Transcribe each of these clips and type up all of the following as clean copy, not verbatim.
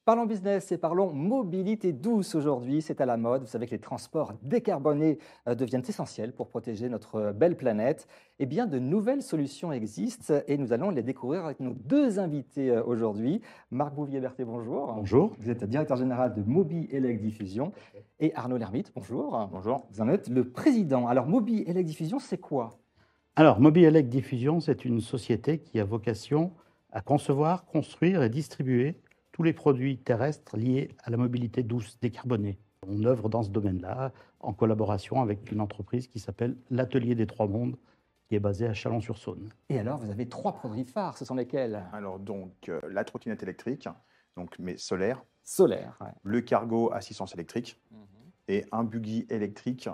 Parlons business et parlons mobilité douce aujourd'hui, c'est à la mode. Vous savez que les transports décarbonés deviennent essentiels pour protéger notre belle planète. Eh bien, de nouvelles solutions existent et nous allons les découvrir avec nos deux invités aujourd'hui. Marc Bouvier-Berthet, bonjour. Bonjour. Vous êtes directeur général de Moby Elec Diffusion. Et Arnaud Lermite, bonjour. Bonjour. Vous en êtes le président. Alors, Moby Elec Diffusion, c'est quoi? Alors, Mobielec Diffusion, c'est une société qui a vocation à concevoir, construire et distribuer tous les produits terrestres liés à la mobilité douce décarbonée. On œuvre dans ce domaine-là en collaboration avec une entreprise qui s'appelle l'Atelier des Trois Mondes, qui est basée à Chalon-sur-Saône. Et alors, vous avez trois produits phares, ce sont lesquels? Alors donc la trottinette électrique, donc mais solaire, Solaire. Ouais. le cargo assistance électrique et un buggy électrique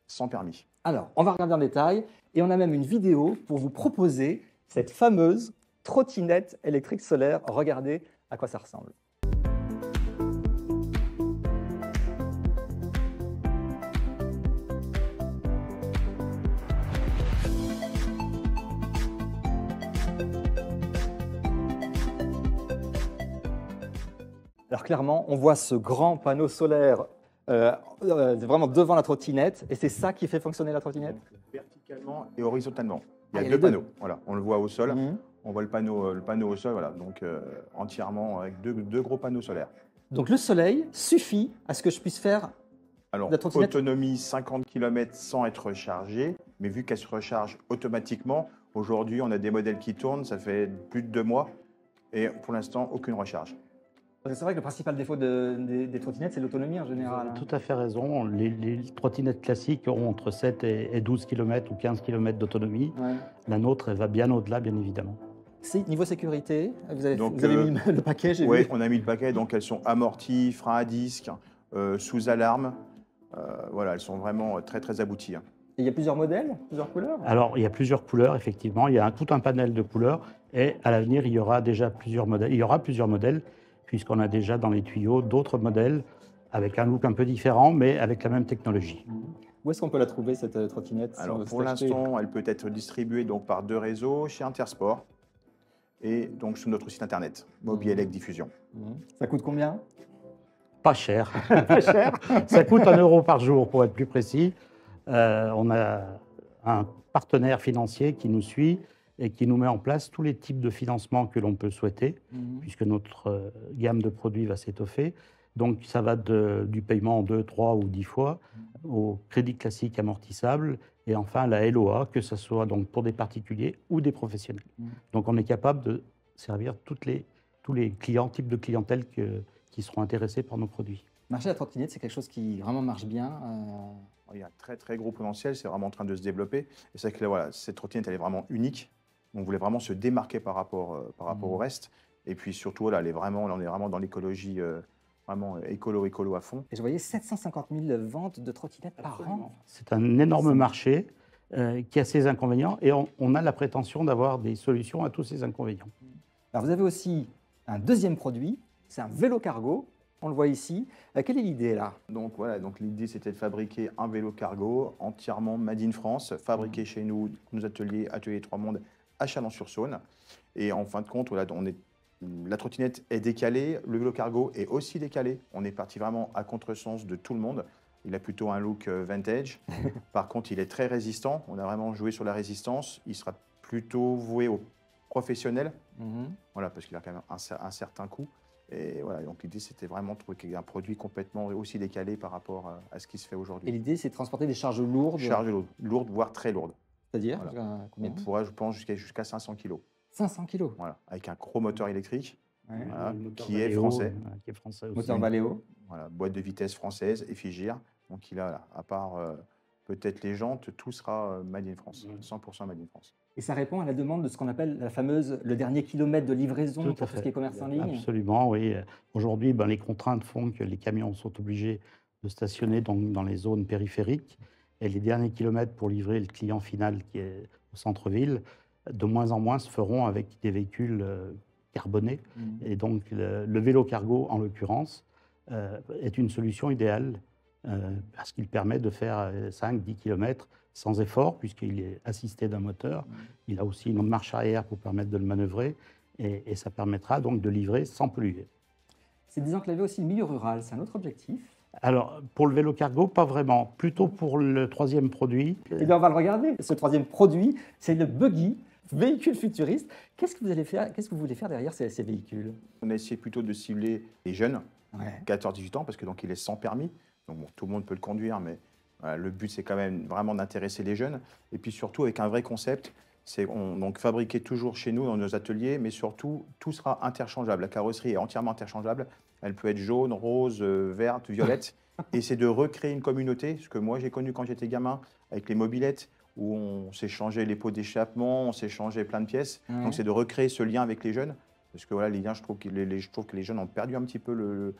sans permis. Alors, on va regarder en détail et on a même une vidéo pour vous proposer cette fameuse trottinette électrique solaire. Regardez à quoi ça ressemble. Alors clairement, on voit ce grand panneau solaire vraiment devant la trottinette et c'est ça qui fait fonctionner la trottinette? Donc, verticalement et horizontalement. Il y Ah, a il y a deux les deux. panneaux. Voilà, on le voit au sol. Mhm. On voit le panneau au sol. Voilà, donc entièrement avec deux gros panneaux solaires. Donc le soleil suffit à ce que je puisse faire. Alors La trottinette- autonomie 50 km sans être rechargée, mais vu qu'elle se recharge automatiquement, aujourd'hui on a des modèles qui tournent, ça fait plus de 2 mois et pour l'instant aucune recharge. Parce que c'est vrai que le principal défaut des trottinettes, c'est l'autonomie en général. Tout à fait raison. Les trottinettes classiques ont entre 7 et 12 km ou 15 km d'autonomie. Ouais. La nôtre, elle va bien au-delà, bien évidemment. Niveau sécurité, vous avez, Donc, vous avez mis le paquet, j'ai Oui, vu. on a mis le paquet, donc elles sont amorties, freins à disque, sous alarme. Voilà, elles sont vraiment très très abouties. Et il y a plusieurs modèles, plusieurs couleurs. Alors, il y a plusieurs couleurs, effectivement. Il y a tout un panel de couleurs. Et à l'avenir, il y aura déjà plusieurs modèles. Il y aura plusieurs modèles, puisqu'on a déjà dans les tuyaux d'autres modèles avec un look un peu différent, mais avec la même technologie. Où est-ce qu'on peut la trouver, cette trottinette si on Alors veut pour s'acheter? l'instant, elle peut être distribuée donc, par 2 réseaux, chez Intersport et donc sur notre site internet, Mobielec Diffusion. Ça coûte combien? Pas cher. Pas cher. Ça coûte 1 euro par jour, pour être plus précis. On a un partenaire financier qui nous suit et qui nous met en place tous les types de financement que l'on peut souhaiter, puisque notre gamme de produits va s'étoffer. Donc, ça va du paiement en 2, 3 ou 10 fois au crédit classique amortissable et enfin la LOA, que ce soit donc pour des particuliers ou des professionnels. Donc, on est capable de servir tous les clients, types de clientèle qui seront intéressés par nos produits. Le marché de la trottinette, c'est quelque chose qui vraiment marche bien. Il y a un très très gros potentiel, c'est vraiment en train de se développer. Et c'est que voilà, cette trottinette, elle est vraiment unique. On voulait vraiment se démarquer par rapport au reste. Et puis surtout, là, on est vraiment dans l'écologie, vraiment écolo à fond. Et je voyais 750 000 ventes de trottinettes par an. C'est un énorme marché qui a ses inconvénients et on a la prétention d'avoir des solutions à tous ces inconvénients. Alors vous avez aussi un deuxième produit, c'est un vélo cargo. On le voit ici. Quelle est l'idée là? Donc voilà, donc l'idée c'était de fabriquer un vélo cargo entièrement made in France, fabriqué chez nous, nos ateliers Trois Mondes à Chalon-sur-Saône. Et en fin de compte, voilà, la trottinette est décalée, le vélo cargo est aussi décalé. On est parti vraiment à contresens de tout le monde. Il a plutôt un look vintage. Par contre, il est très résistant. On a vraiment joué sur la résistance. Il sera plutôt voué aux professionnels. Voilà, parce qu'il a quand même un certain coût. Et voilà, donc l'idée, c'était vraiment de trouver un produit complètement aussi décalé par rapport à ce qui se fait Et aujourd'hui. l'idée, c'est de transporter des charges lourdes. Charge lourde, voire très lourde. C'est-à-dire Voilà. combien? On pourra, je pense, jusqu'à 500 kg. 500 kilos. Voilà, avec un gros moteur électrique, Ouais. voilà, Le moteur qui est Valeo, français. qui est français aussi. Moteur Valeo. Voilà, boîte de vitesse française, Effigir. Donc il a, là, à part peut-être les jantes, tout sera made in France, 100% made in France. Et ça répond à la demande de ce qu'on appelle la fameuse le dernier kilomètre de livraison Tout à pour tout ce fait. qui est commerce en ligne. Absolument, oui. Aujourd'hui, les contraintes font que les camions sont obligés de stationner dans les zones périphériques. Et les derniers kilomètres pour livrer le client final qui est au centre-ville, de moins en moins se feront avec des véhicules carbonés. Et donc, le vélo cargo, en l'occurrence, est une solution idéale parce qu'il permet de faire 5-10 km sans effort, puisqu'il est assisté d'un moteur. Il a aussi une marche arrière pour permettre de le manœuvrer, et ça permettra donc de livrer sans polluer. c'est désenclaver aussi le milieu rural, c'est un autre objectif. Alors, pour le vélo cargo, pas vraiment. Plutôt pour le troisième produit. Eh bien, on va le regarder. Ce troisième produit, c'est le buggy, véhicule futuriste. Qu'est-ce que vous allez faire, qu'est-ce que vous voulez faire derrière ces véhicules? On a essayé plutôt de cibler les jeunes, Ouais. 14-18 ans, parce que donc il est sans permis. Donc bon, tout le monde peut le conduire, mais voilà, le but c'est quand même vraiment d'intéresser les jeunes. Et puis surtout avec un vrai concept, c'est donc fabriquer toujours chez nous dans nos ateliers, mais surtout tout sera interchangeable. La carrosserie est entièrement interchangeable. Elle peut être jaune, rose, verte, violette. Et c'est de recréer une communauté, ce que moi j'ai connu quand j'étais gamin, avec les mobylettes, où on s'échangeait les pots d'échappement, on s'échangeait plein de pièces. Ouais. Donc c'est de recréer ce lien avec les jeunes. Parce que voilà, les liens, je trouve que les jeunes ont perdu un petit peu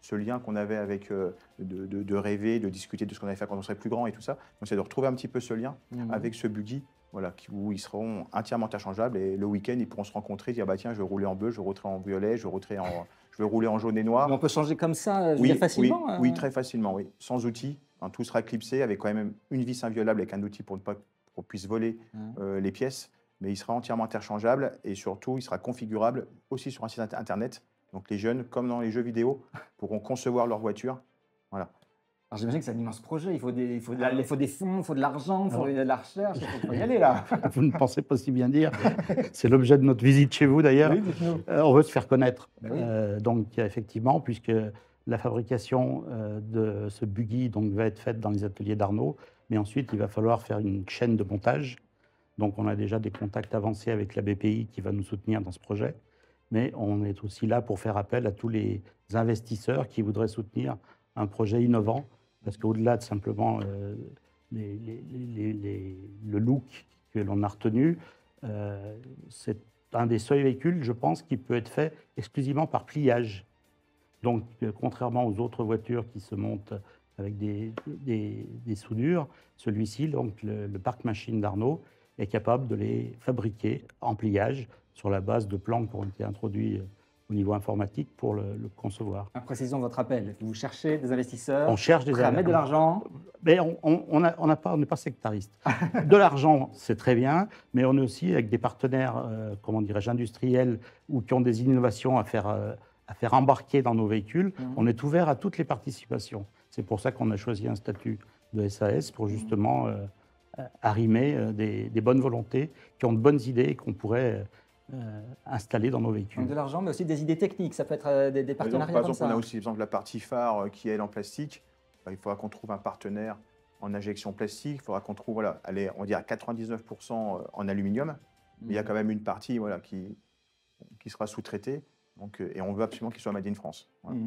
ce lien qu'on avait avec de rêver, de discuter de ce qu'on allait faire quand on serait plus grand et tout ça. Donc c'est de retrouver un petit peu ce lien avec ce buggy, voilà, où ils seront entièrement interchangeables. Et le week-end, ils pourront se rencontrer, dire bah tiens, je veux rouler en bleu, je veux rouler en violet, je veux rouler en jaune et noir. Mais on peut changer comme ça, je veux Oui, dire, facilement. oui, très facilement, oui. Sans outils, hein, tout sera clipsé avec quand même une vis inviolable avec un outil pour ne pas qu'on puisse voler les pièces. Mais il sera entièrement interchangeable et surtout, il sera configurable aussi sur un site internet. Donc les jeunes, comme dans les jeux vidéo, pourront concevoir leur voiture. Voilà. Alors j'imagine que c'est un immense projet. Il faut des fonds, il faut de l'argent, il faut de la recherche, il faut y aller là. Vous ne pensez pas si bien dire. C'est l'objet de notre visite chez vous d'ailleurs. Oui, dites-nous. On veut se faire connaître. Ben oui. Donc effectivement, puisque la fabrication de ce buggy donc, va être faite dans les ateliers d'Arnaud, mais ensuite il va falloir faire une chaîne de montage. Donc on a déjà des contacts avancés avec la BPI qui va nous soutenir dans ce projet. Mais on est aussi là pour faire appel à tous les investisseurs qui voudraient soutenir un projet innovant. Parce qu'au-delà de simplement le look que l'on a retenu, c'est un des seuls véhicules, je pense, qui peut être fait exclusivement par pliage. Donc, contrairement aux autres voitures qui se montent avec des soudures, celui-ci, donc le parc machine d'Arnaud, est capable de les fabriquer en pliage sur la base de plans qui ont été introduits au niveau informatique pour le concevoir. Précisons votre appel. Vous cherchez des investisseurs. On cherche des prêts à mettre de l'argent. Mais on n'est pas sectariste. De l'argent, c'est très bien, mais on est aussi avec des partenaires, comment dirais-je, industriels ou qui ont des innovations à faire embarquer dans nos véhicules. On est ouvert à toutes les participations. C'est pour ça qu'on a choisi un statut de SAS pour justement arrimer des bonnes volontés qui ont de bonnes idées et qu'on pourrait installer dans nos véhicules. Donc de l'argent, mais aussi des idées techniques. Ça peut être des partenariats Par comme exemple, ça. on a aussi par exemple, la partie phare qui est elle en plastique. Il faudra qu'on trouve un partenaire en injection plastique. Il faudra qu'on trouve, voilà, allez, on dit à 99% en aluminium. Mais il y a quand même une partie voilà, qui sera sous-traitée. Et on veut absolument qu'il soit made in France. Voilà.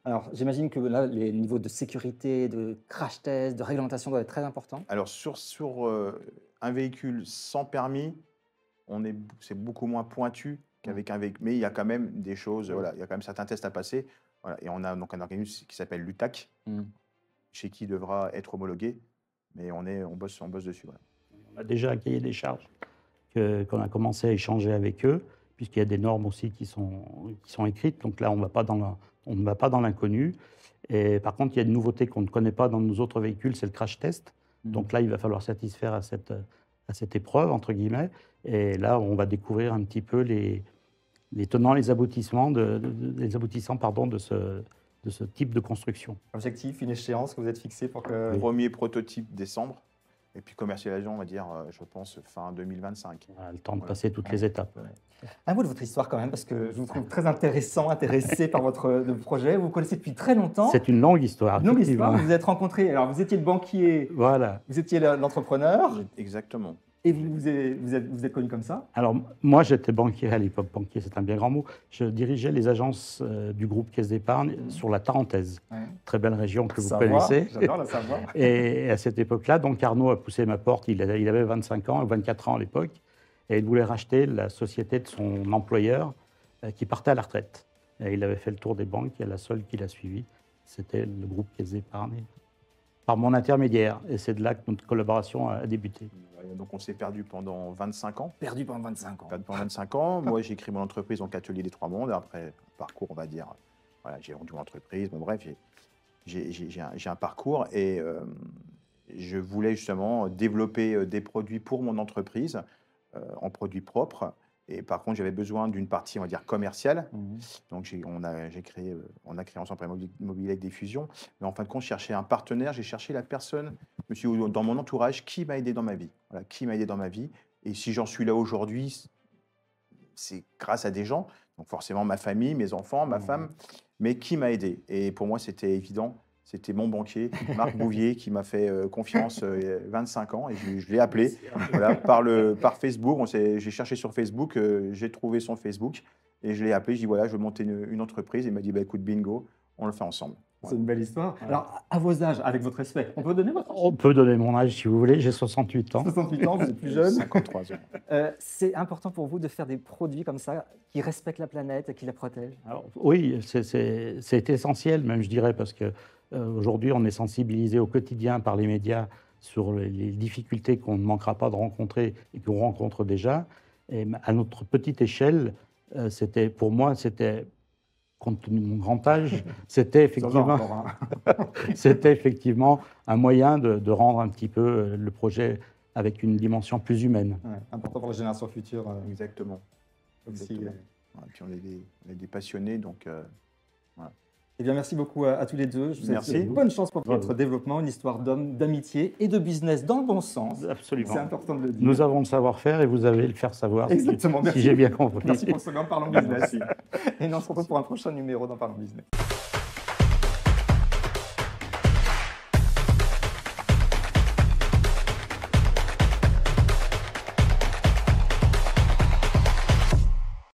Alors, j'imagine que là, les niveaux de sécurité, de crash test, de réglementation doivent être très importants. Alors, sur un véhicule sans permis, c'est beaucoup moins pointu qu'avec un véhicule. Mais il y a quand même des choses, voilà, il y a quand même certains tests à passer. Voilà. Et on a donc un organisme qui s'appelle l'UTAC, chez qui devra être homologué. Mais on bosse dessus. Voilà. On a déjà un cahier des charges qu'on a commencé à échanger avec eux, puisqu'il y a des normes aussi qui sont écrites. Donc là, on ne va pas dans l'inconnu. Et par contre, il y a une nouveauté qu'on ne connaît pas dans nos autres véhicules, c'est le crash test. Donc là, il va falloir satisfaire à cette épreuve, entre guillemets. Et là, on va découvrir un petit peu les tenants, les aboutissants de ce type de construction. Objectif, une échéance que vous êtes fixée pour que... Premier prototype décembre. Et puis commercialisation, on va dire, je pense, fin 2025. On a le temps de passer toutes les étapes. Un mot de votre histoire quand même, parce que je vous trouve très intéressé par votre projet. Vous connaissez depuis très longtemps. C'est une longue histoire. Une longue histoire. Vous vous êtes rencontrés. Alors, vous étiez le banquier. Voilà. Vous étiez l'entrepreneur. Exactement. Et vous êtes connu comme ça? Alors, moi, j'étais banquier à l'époque. Banquier, c'est un bien grand mot. Je dirigeais les agences du groupe Caisse d'Épargne sur la Tarentaise. Ouais. Très belle région que vous connaissez. J'adore la Savoie. Et à cette époque-là, donc Arnaud a poussé ma porte. Il avait 25 ans, 24 ans à l'époque. Et il voulait racheter la société de son employeur qui partait à la retraite. Et il avait fait le tour des banques et la seule qui l'a suivi, c'était le groupe Caisse d'Épargne, par mon intermédiaire. Et c'est de là que notre collaboration a débuté. Donc on s'est perdu pendant 25 ans. Perdu pendant 25 ans. Perdu pendant 25 ans. Moi, j'ai créé mon entreprise, donc Atelier des Trois Mondes. Après, un parcours, on va dire, voilà, j'ai vendu mon entreprise. Bon, bref, j'ai un parcours et je voulais justement développer des produits pour mon entreprise en produits propres. Et par contre, j'avais besoin d'une partie, on va dire, commerciale. Mhm. Donc, on a créé ensemble un immobilier avec des fusions. Mais en fin de compte, je cherchais un partenaire. J'ai cherché la personne, dans mon entourage, qui m'a aidé dans ma vie. Voilà, qui m'a aidé dans ma vie. Et si j'en suis là aujourd'hui, c'est grâce à des gens. Donc, forcément, ma famille, mes enfants, ma femme. Mais qui m'a aidé. Et pour moi, c'était évident. C'était mon banquier, Marc Bouvier, qui m'a fait confiance il y a 25 ans. Et je l'ai appelé voilà, par Facebook. J'ai cherché sur Facebook, j'ai trouvé son Facebook. Et je l'ai appelé, je dis voilà, je veux monter une entreprise. Et il m'a dit bah, écoute, bingo, on le fait ensemble. C'est une belle histoire. Alors, à vos âges, avec votre respect, on peut donner votre âge? On peut donner mon âge si vous voulez, j'ai 68 ans. 68 ans, vous êtes plus jeune. 53 ans. C'est important pour vous de faire des produits comme ça qui respectent la planète et qui la protègent? Alors, oui, c'est essentiel même, je dirais, parce que aujourd'hui, on est sensibilisé au quotidien par les médias sur les difficultés qu'on ne manquera pas de rencontrer et qu'on rencontre déjà. Et à notre petite échelle, pour moi, compte tenu de mon grand âge, c'était effectivement un moyen de rendre un petit peu le projet avec une dimension plus humaine. Ouais, important pour la génération future. Exactement. Aussi. Exactement. Ouais, puis on est des passionnés, donc voilà. Eh bien, merci beaucoup à tous les deux. Je vous Merci. souhaite bonne chance pour votre développement, une histoire d'homme, d'amitié et de business dans le bon sens. Absolument. C'est important de le dire. Nous avons le savoir-faire et vous avez le faire savoir. Exactement, merci. Si j'ai bien compris. Merci pour ce grand Parlons Business. Et nous on se retrouve pour un prochain numéro dans Parlons Business.